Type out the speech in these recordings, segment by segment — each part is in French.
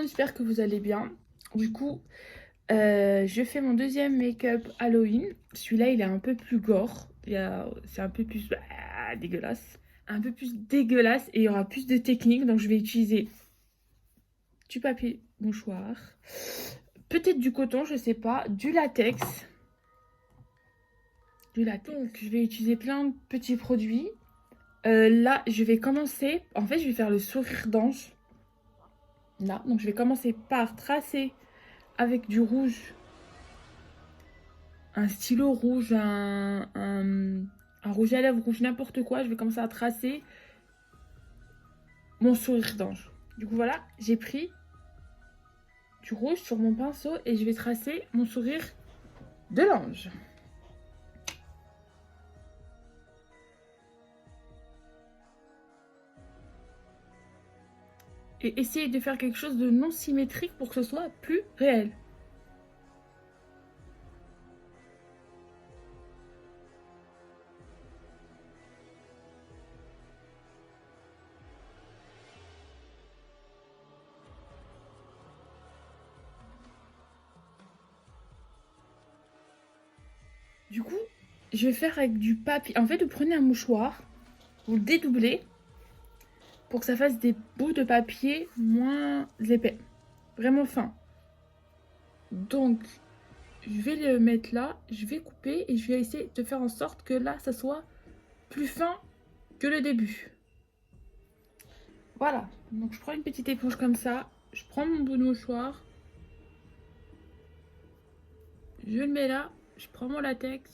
j'espère que vous allez bien. Du coup, je fais mon deuxième make-up Halloween. Celui-là, il est un peu plus gore. C'est un peu plus dégueulasse. Un peu plus dégueulasse et il y aura plus de techniques. Donc, je vais utiliser du papier mouchoir. Peut-être du coton, je sais pas. Du latex. Donc, je vais utiliser plein de petits produits. Là, je vais commencer. En fait, je vais faire le sourire d'ange. Là, donc je vais commencer par tracer avec du rouge, un stylo rouge, un rouge à lèvres, rouge n'importe quoi. Je vais commencer à tracer mon sourire d'ange. Du coup, voilà, j'ai pris du rouge sur mon pinceau et je vais tracer mon sourire de l'ange. Et essayer de faire quelque chose de non symétrique pour que ce soit plus réel. Du coup, je vais faire avec du papier. En fait, vous prenez un mouchoir, vous le dédoublez pour que ça fasse des bouts de papier moins épais, vraiment fins. Donc, je vais le mettre là, je vais couper et je vais essayer de faire en sorte que là, ça soit plus fin que le début. Voilà, donc je prends une petite éponge comme ça, je prends mon bout de mouchoir, je le mets là, je prends mon latex.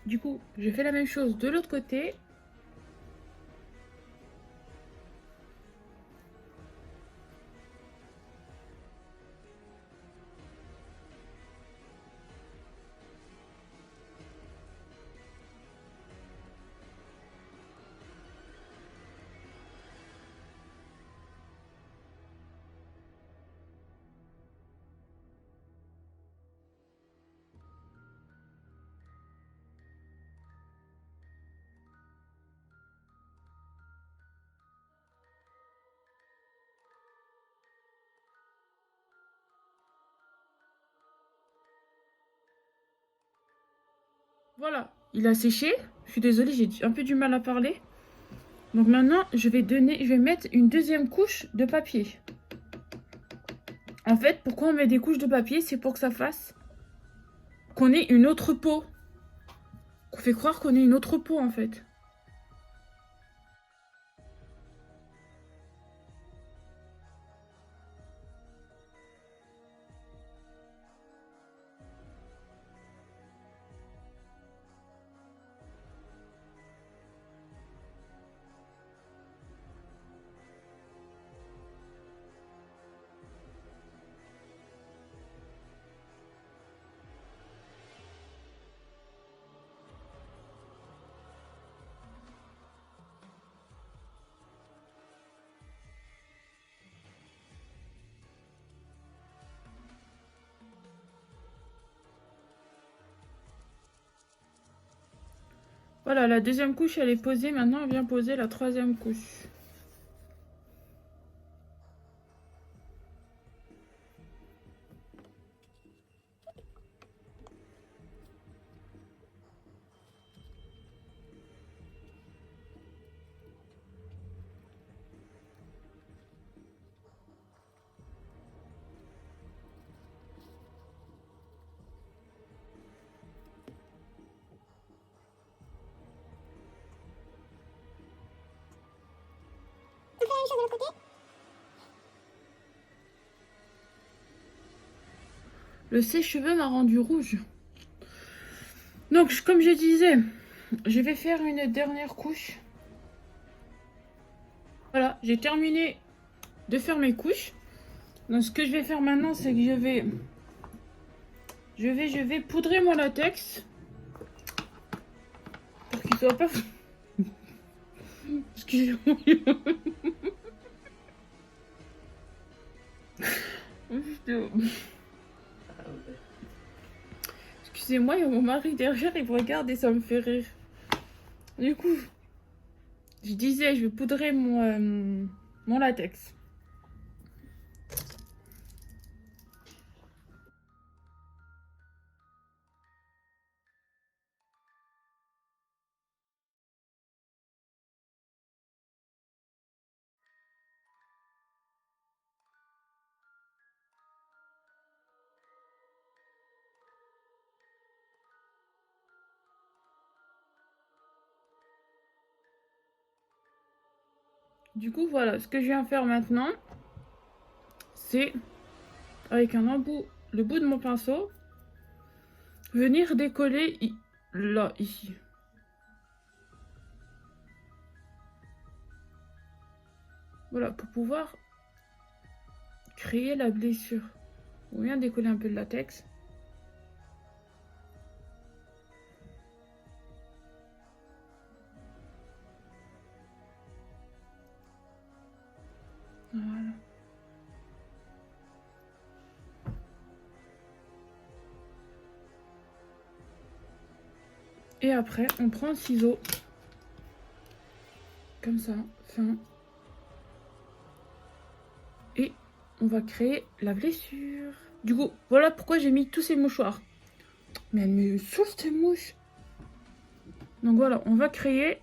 Du coup, je fais la même chose de l'autre côté. Voilà, il a séché. Je suis désolée, j'ai un peu du mal à parler. Donc maintenant, je vais mettre une deuxième couche de papier. En fait, pourquoi on met des couches de papier? C'est pour que ça fasse qu'on ait une autre peau. Qu'on fait croire qu'on ait une autre peau en fait. Voilà, la deuxième couche elle est posée. Maintenant, on vient poser la troisième couche. Le sèche-cheveux m'a rendu rouge. Donc, comme je disais, je vais faire une dernière couche. Voilà, j'ai terminé de faire mes couches. Donc ce que je vais faire maintenant, c'est que je vais poudrer mon latex pour qu'il soit pas. Excusez-moi. Excusez-moi, il y a mon mari derrière, il me regarde et ça me fait rire. Du coup, je disais, je vais poudrer mon latex. Du coup, voilà, ce que je viens faire maintenant, c'est, avec le bout de mon pinceau, venir décoller là, ici. Voilà, pour pouvoir créer la blessure. On vient décoller un peu le latex. Voilà. Et après, on prend un ciseau. Comme ça, fin. Et on va créer la blessure. Du coup, voilà pourquoi j'ai mis tous ces mouchoirs. Mais elle me saoule ces mouches. Donc voilà, on va créer.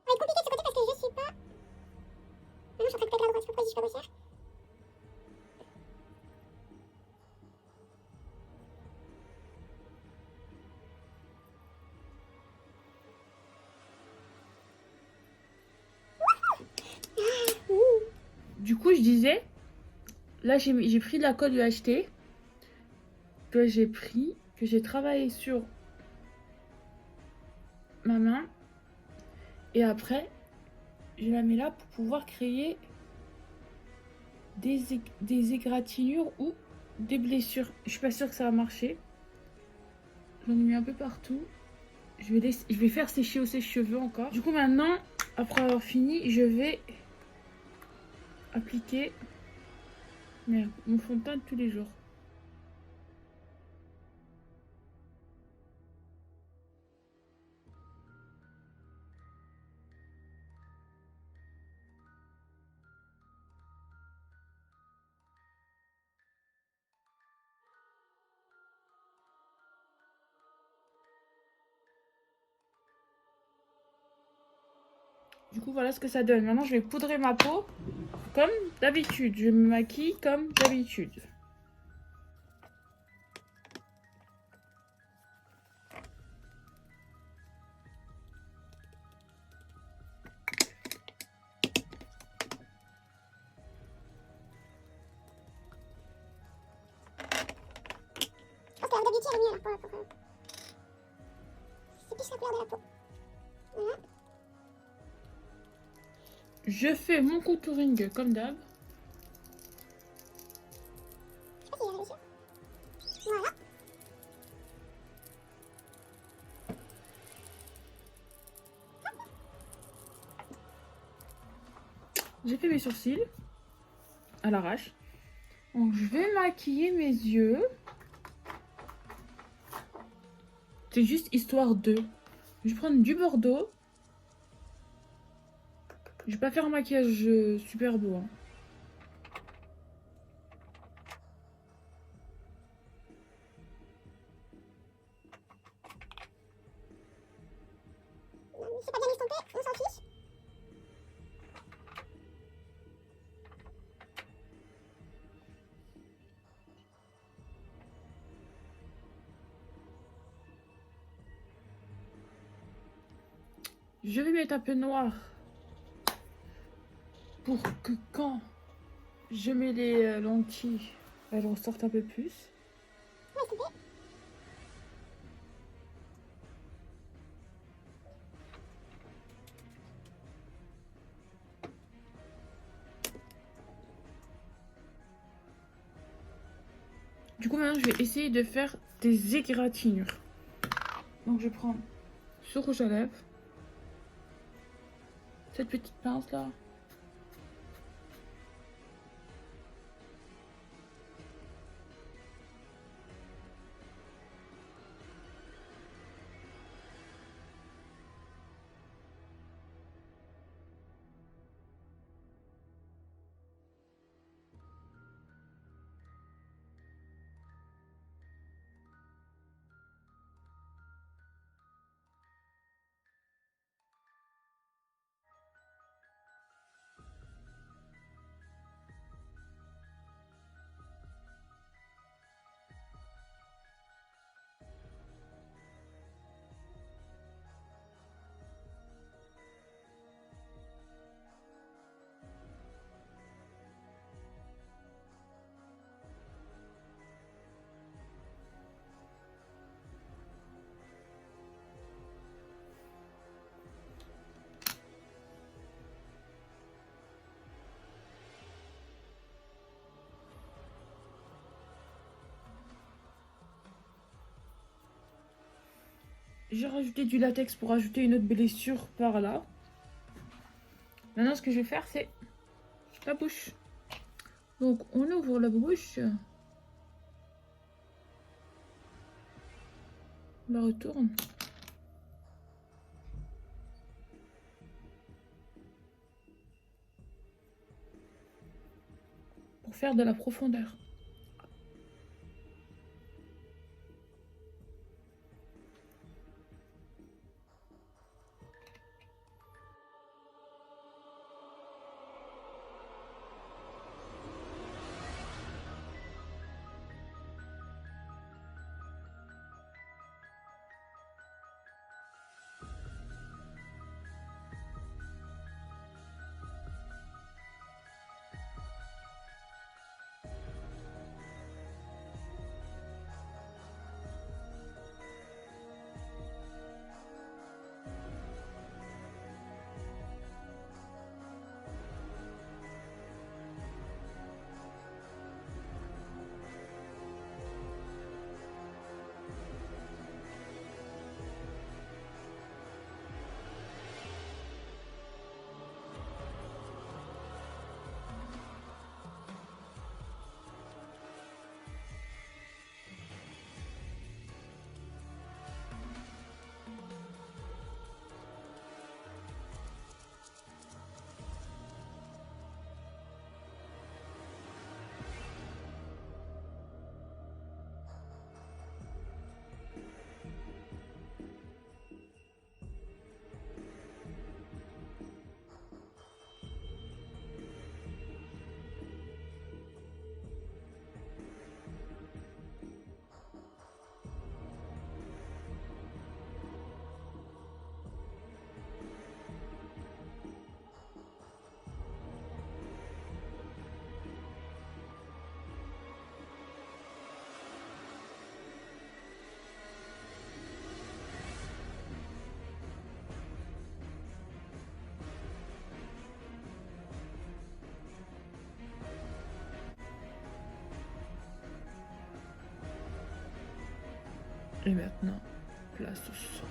Ça va être compliqué de ce côté parce que je suis pas. Non, je suis en train de couper la droite, pourquoi je dis pas grossière. Du coup, je disais, là j'ai pris de la colle UHT que j'ai travaillé sur ma main. Et après, je la mets là pour pouvoir créer des égratignures ou des blessures. Je suis pas sûre que ça va marcher. J'en ai mis un peu partout. Je vais faire sécher au sèche-cheveux encore. Du coup, maintenant, après avoir fini, je vais appliquer mon fond de teint de tous les jours. Du coup, voilà ce que ça donne. Maintenant, je vais poudrer ma peau comme d'habitude. Je me maquille comme d'habitude. Je pense que la Huda Beauty elle est mieux là pour. C'est plus la couleur de la peau. Voilà. Je fais mon contouring comme d'hab. Je sais pas s'il a réussi. Voilà. J'ai fait mes sourcils à l'arrache. Donc, je vais maquiller mes yeux. C'est juste histoire de. Je vais prendre du Bordeaux. Je vais pas faire un maquillage super beau. Hein. C'est pas bien estompé, on s'en fiche. Je vais mettre un peu noir pour que quand je mets les lentilles, elles ressortent un peu plus. Ouais, s'il te plaît. Du coup, maintenant, je vais essayer de faire des égratignures. Donc, je prends ce rouge à lèvres, cette petite pince là. J'ai rajouté du latex pour ajouter une autre blessure par là. Maintenant, ce que je vais faire, c'est la bouche. Donc, on ouvre la bouche. On la retourne. Pour faire de la profondeur. Et maintenant, place au sang.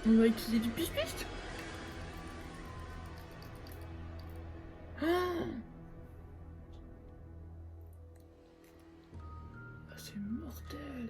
On va utiliser du piste. Ah, c'est mortel.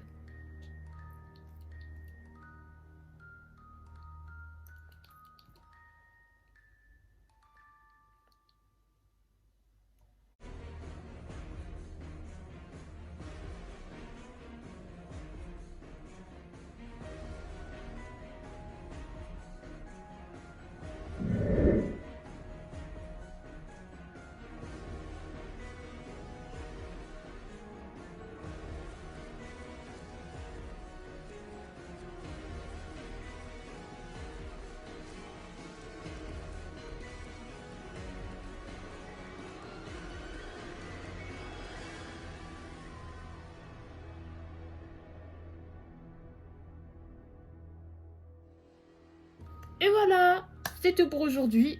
Et voilà, c'est tout pour aujourd'hui.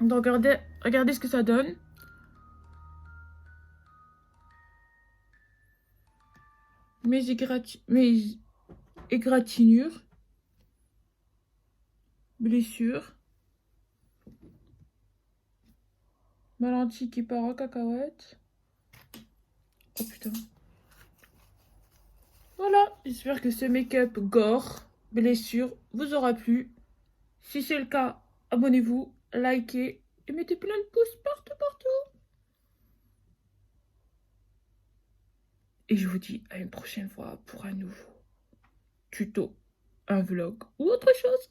Donc regardez ce que ça donne. Mes égratignures, blessures, ma lentille qui part en cacahuète. Oh putain. Voilà, j'espère que ce make-up gore, blessure, vous aura plu. Si c'est le cas, abonnez-vous, likez et mettez plein de pouces partout, partout. Et je vous dis à une prochaine fois pour un nouveau tuto, un vlog ou autre chose.